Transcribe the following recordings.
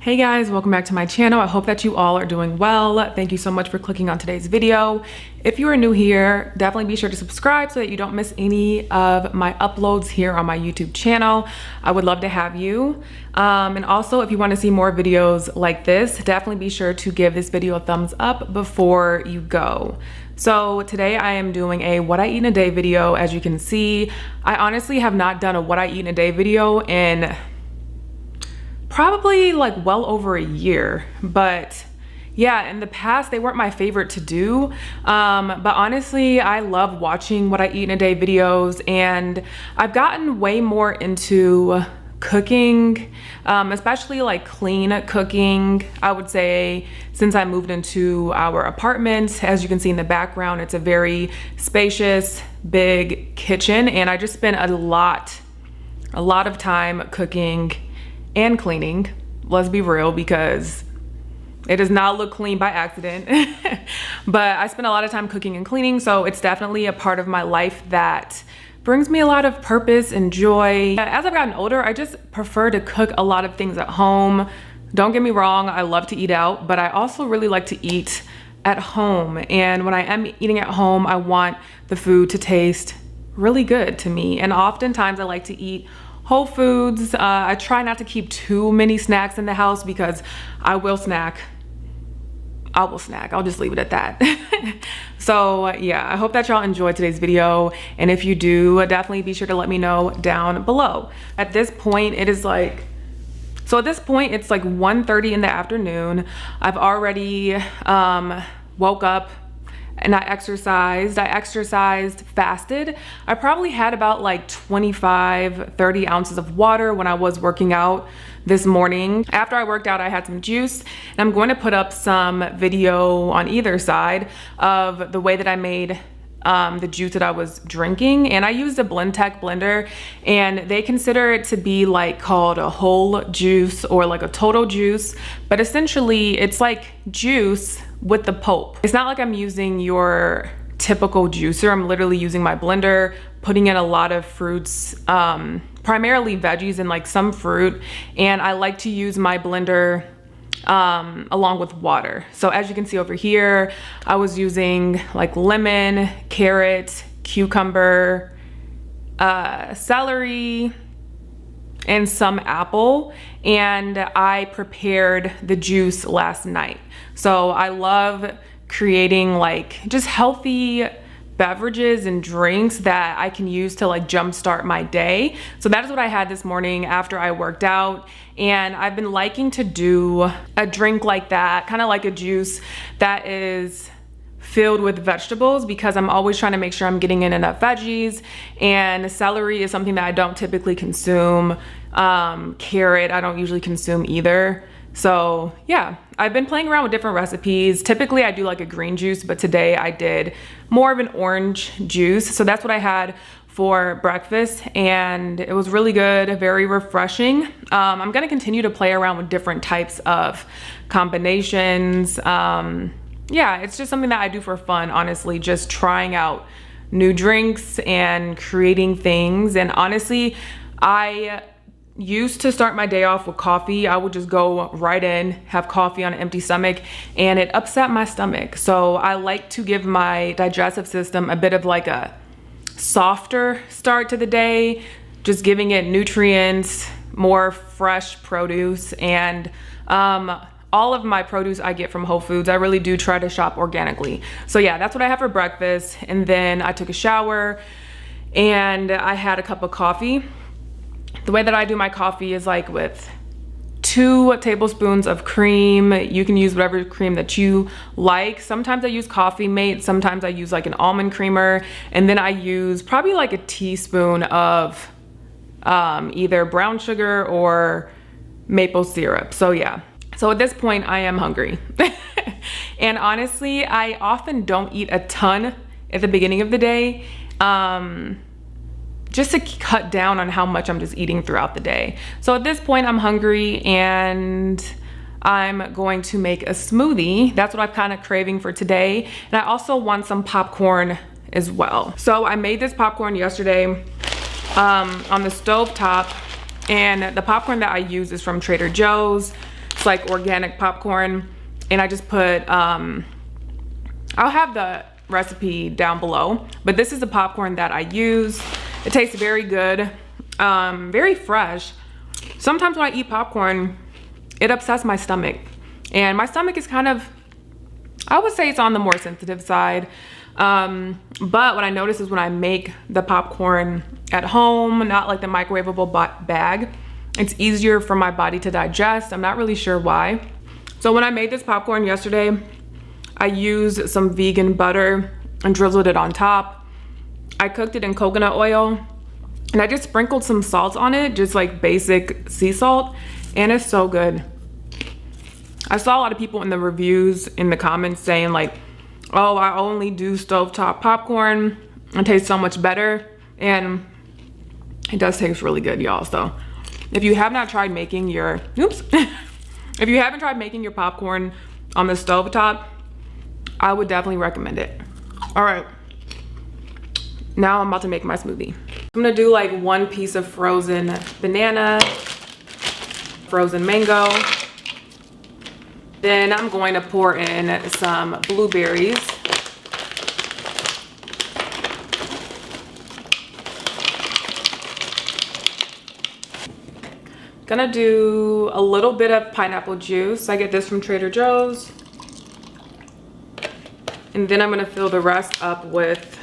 Hey guys, welcome back to my channel. I hope that you all are doing well. Thank you so much for clicking on today's video. If you are new here, definitely be sure to subscribe so that you don't miss any of my uploads here on my YouTube channel. I would love to have you. And also, if you want to see more videos like this, definitely be sure to give this video a thumbs up before you go. So today I am doing a what I eat in a day video. As you can see, I honestly have not done a what I eat in a day video in probably like well over a year, but yeah, in the past they weren't my favorite to do, but honestly I love watching what I eat in a day videos, and I've gotten way more into cooking, especially like clean cooking, I would say, since I moved into our apartment. As you can see in the background, it's a very spacious, big kitchen, and I just spend a lot of time cooking and cleaning. Let's be real, because it does not look clean by accident. But I spend a lot of time cooking and cleaning, so it's definitely a part of my life that brings me a lot of purpose and joy. As I've gotten older, I just prefer to cook a lot of things at home. Don't get me wrong, I love to eat out, but I also really like to eat at home. And when I am eating at home, I want the food to taste really good to me. And oftentimes I like to eat whole foods. I try not to keep too many snacks in the house because I will snack. I'll just leave it at that. So yeah, I hope that y'all enjoyed today's video. And if you do, definitely be sure to let me know down below. At this point, it's like 1:30 in the afternoon. I've already woke up and I exercised, fasted. I probably had about like 25-30 ounces of water when I was working out this morning. After I worked out, I had some juice, and I'm going to put up some video on either side of the way that I made the juice that I was drinking. And I used a Blentec blender, and they consider it to be like called a whole juice or like a total juice, but essentially it's like juice with the pulp. It's not like I'm using your typical juicer. I'm literally using my blender, putting in a lot of fruits, primarily veggies and like some fruit, and I like to use my blender along with water. So as you can see over here, I was using like lemon, carrot, cucumber, celery, and some apple, and I prepared the juice last night. So I love creating like just healthy beverages and drinks that I can use to like jumpstart my day. So that is what I had this morning after I worked out, and I've been liking to do a drink like that, kind of like a juice that is filled with vegetables, because I'm always trying to make sure I'm getting in enough veggies, and celery is something that I don't typically consume. Carrot I don't usually consume either. So yeah, I've been playing around with different recipes. Typically I do like a green juice, but today I did more of an orange juice. So that's what I had for breakfast, and it was really good, very refreshing. I'm gonna continue to play around with different types of combinations. Yeah, it's just something that I do for fun, honestly, just trying out new drinks and creating things. And honestly, I used to start my day off with coffee. I would just go right in, have coffee on an empty stomach, and it upset my stomach. So I like to give my digestive system a bit of like a softer start to the day, just giving it nutrients, more fresh produce, and all of my produce I get from Whole Foods. I really do try to shop organically. So yeah, that's what I have for breakfast. And then I took a shower and I had a cup of coffee. The way that I do my coffee is like with 2 tablespoons of cream. You can use whatever cream that you like. Sometimes I use Coffee Mate, sometimes I use like an almond creamer, and then I use probably like a teaspoon of either brown sugar or maple syrup. So yeah. So at this point I am hungry. And honestly, I often don't eat a ton at the beginning of the day, just to cut down on how much I'm just eating throughout the day. So at this point I'm hungry, and I'm going to make a smoothie. That's what I'm kind of craving for today. And I also want some popcorn as well. So I made this popcorn yesterday on the Stovetop, and the popcorn that I use is from Trader Joe's. It's like organic popcorn. And I just put, I'll have the recipe down below, but this is the popcorn that I use. It tastes very good, very fresh. Sometimes when I eat popcorn, it upsets my stomach. And my stomach is kind of, I would say it's on the more sensitive side. But what I notice is when I make the popcorn at home, not like the microwavable bag, it's easier for my body to digest. I'm not really sure why. So when I made this popcorn yesterday, I used some vegan butter and drizzled it on top. I cooked it in coconut oil and I just sprinkled some salt on it, just like basic sea salt, and it's so good. I saw a lot of people in the reviews, in the comments saying like, oh, I only do stovetop popcorn. It tastes so much better. And it does taste really good, y'all. So if you have not tried making your, if you haven't tried making your popcorn on the stovetop, I would definitely recommend it. All right, now I'm about to make my smoothie. I'm gonna do like 1 piece of frozen banana, frozen mango. Then I'm going to pour in some blueberries. Gonna do a little bit of pineapple juice. I get this from Trader Joe's. And then I'm gonna fill the rest up with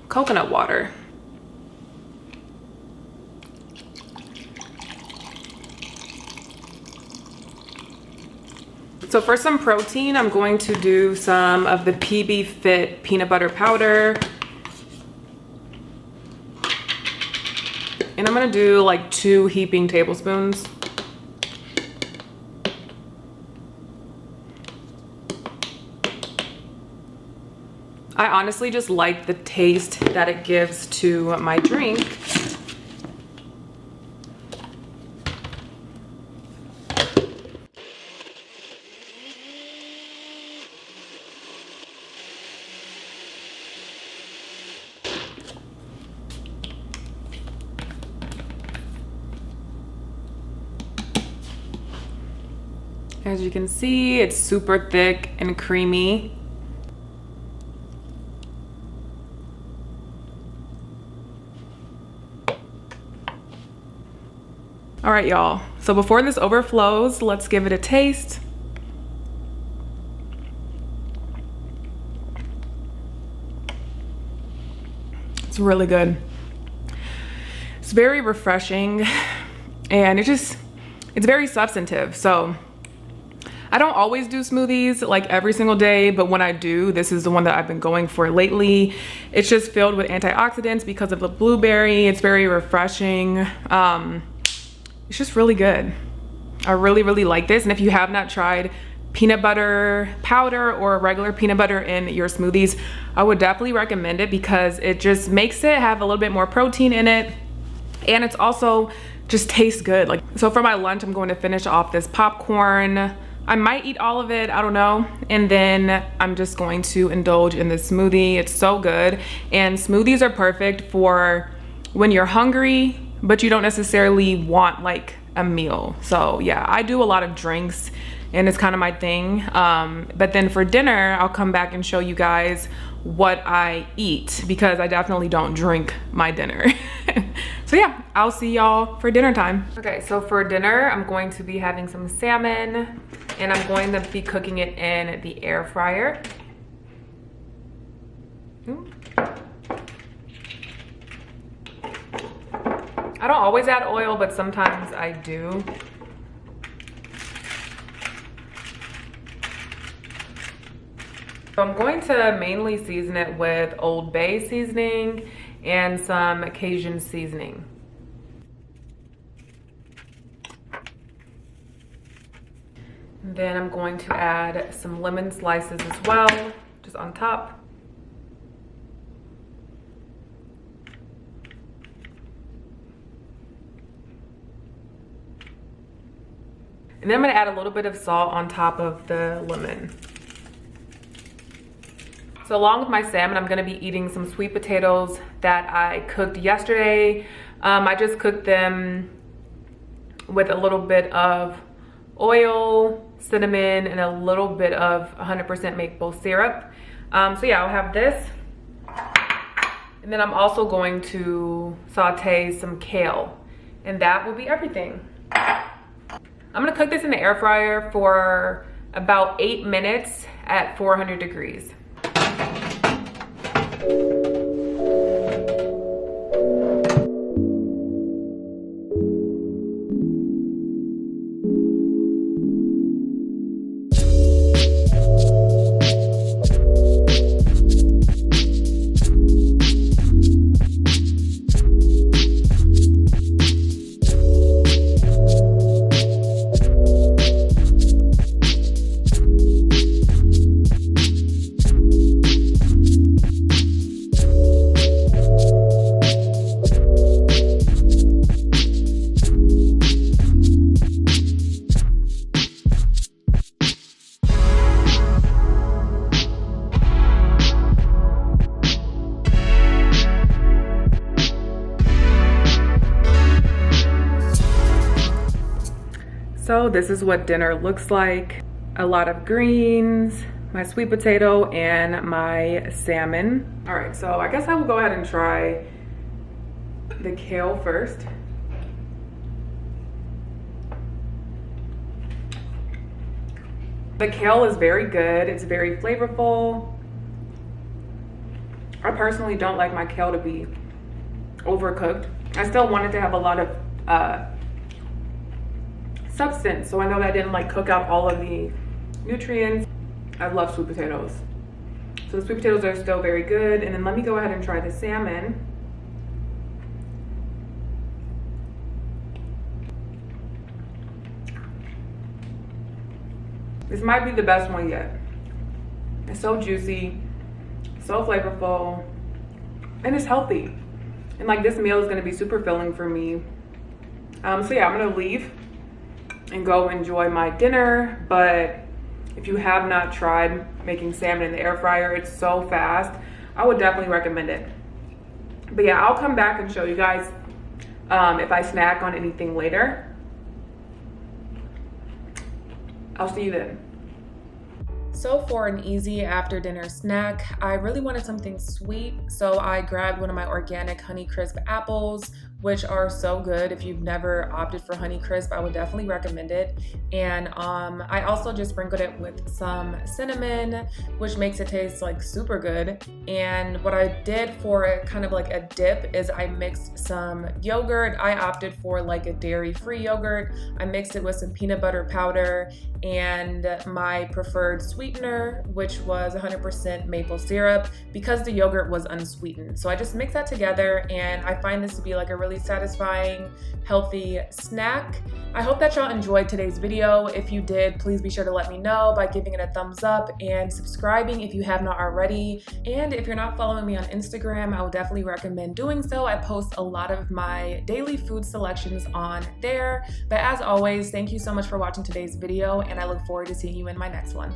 coconut water. So for some protein, I'm going to do some of the PB Fit peanut butter powder. And I'm gonna do like 2 heaping tablespoons. I honestly just like the taste that it gives to my drink. As you can see, it's super thick and creamy. All right, y'all. So before this overflows, let's give it a taste. It's really good. It's very refreshing and it's very substantive. So I don't always do smoothies like every single day, but when I do, this is the one that I've been going for lately. It's just filled with antioxidants because of the blueberry. It's very refreshing. It's just really good. I really like this. And if you have not tried peanut butter powder or regular peanut butter in your smoothies, I would definitely recommend it because it just makes it have a little bit more protein in it. And it's also just tastes good. Like, so for my lunch, I'm going to finish off this popcorn. I might eat all of it, I don't know. And then I'm just going to indulge in this smoothie. It's so good. And smoothies are perfect for when you're hungry, but you don't necessarily want like a meal. So yeah, I do a lot of drinks and it's kind of my thing. But then for dinner, I'll come back and show you guys what I eat because I definitely don't drink my dinner. So yeah, I'll see y'all for dinner time. Okay, so for dinner, I'm going to be having some salmon and I'm going to be cooking it in the air fryer. I don't always add oil, but sometimes I do. So I'm going to mainly season it with Old Bay seasoning and some Cajun seasoning. And then I'm going to add some lemon slices as well, just on top. And then I'm gonna add a little bit of salt on top of the lemon. So along with my salmon, I'm gonna be eating some sweet potatoes that I cooked yesterday. I just cooked them with a little bit of oil, cinnamon, and a little bit of 100% maple syrup. So yeah, I'll have this. And then I'm also going to saute some kale, and that will be everything. I'm gonna cook this in the air fryer for about 8 minutes at 400 degrees. So this is what dinner looks like. A lot of greens, my sweet potato, and my salmon. All right, so I guess I will go ahead and try the kale first. The kale is very good. It's very flavorful. I personally don't like my kale to be overcooked. I still want it to have a lot of substance, so I know that I didn't like cook out all of the nutrients. I love sweet potatoes, so the sweet potatoes are still very good. And then let me go ahead and try the salmon. This might be the best one yet. It's so juicy, so flavorful, and it's healthy, and like this meal is going to be super filling for me. So yeah, I'm gonna leave and go enjoy my dinner. But if you have not tried making salmon in the air fryer, it's so fast. I would definitely recommend it. But yeah, I'll come back and show you guys if I snack on anything later. I'll see you then. So for an easy after dinner snack, I really wanted something sweet, so I grabbed one of my organic Honeycrisp apples, which are so good. If you've never opted for Honeycrisp, I would definitely recommend it. And I also just sprinkled it with some cinnamon, which makes it taste like super good. And what I did for it, kind of like a dip, is I mixed some yogurt. I opted for like a dairy-free yogurt. I mixed it with some peanut butter powder and my preferred sweetener, which was 100% maple syrup, because the yogurt was unsweetened. So I just mixed that together, and I find this to be like a really satisfying, healthy snack. I hope that y'all enjoyed today's video. If you did, please be sure to let me know by giving it a thumbs up and subscribing if you have not already. And if you're not following me on Instagram, I would definitely recommend doing so. I post a lot of my daily food selections on there. But as always, thank you so much for watching today's video, and I look forward to seeing you in my next one.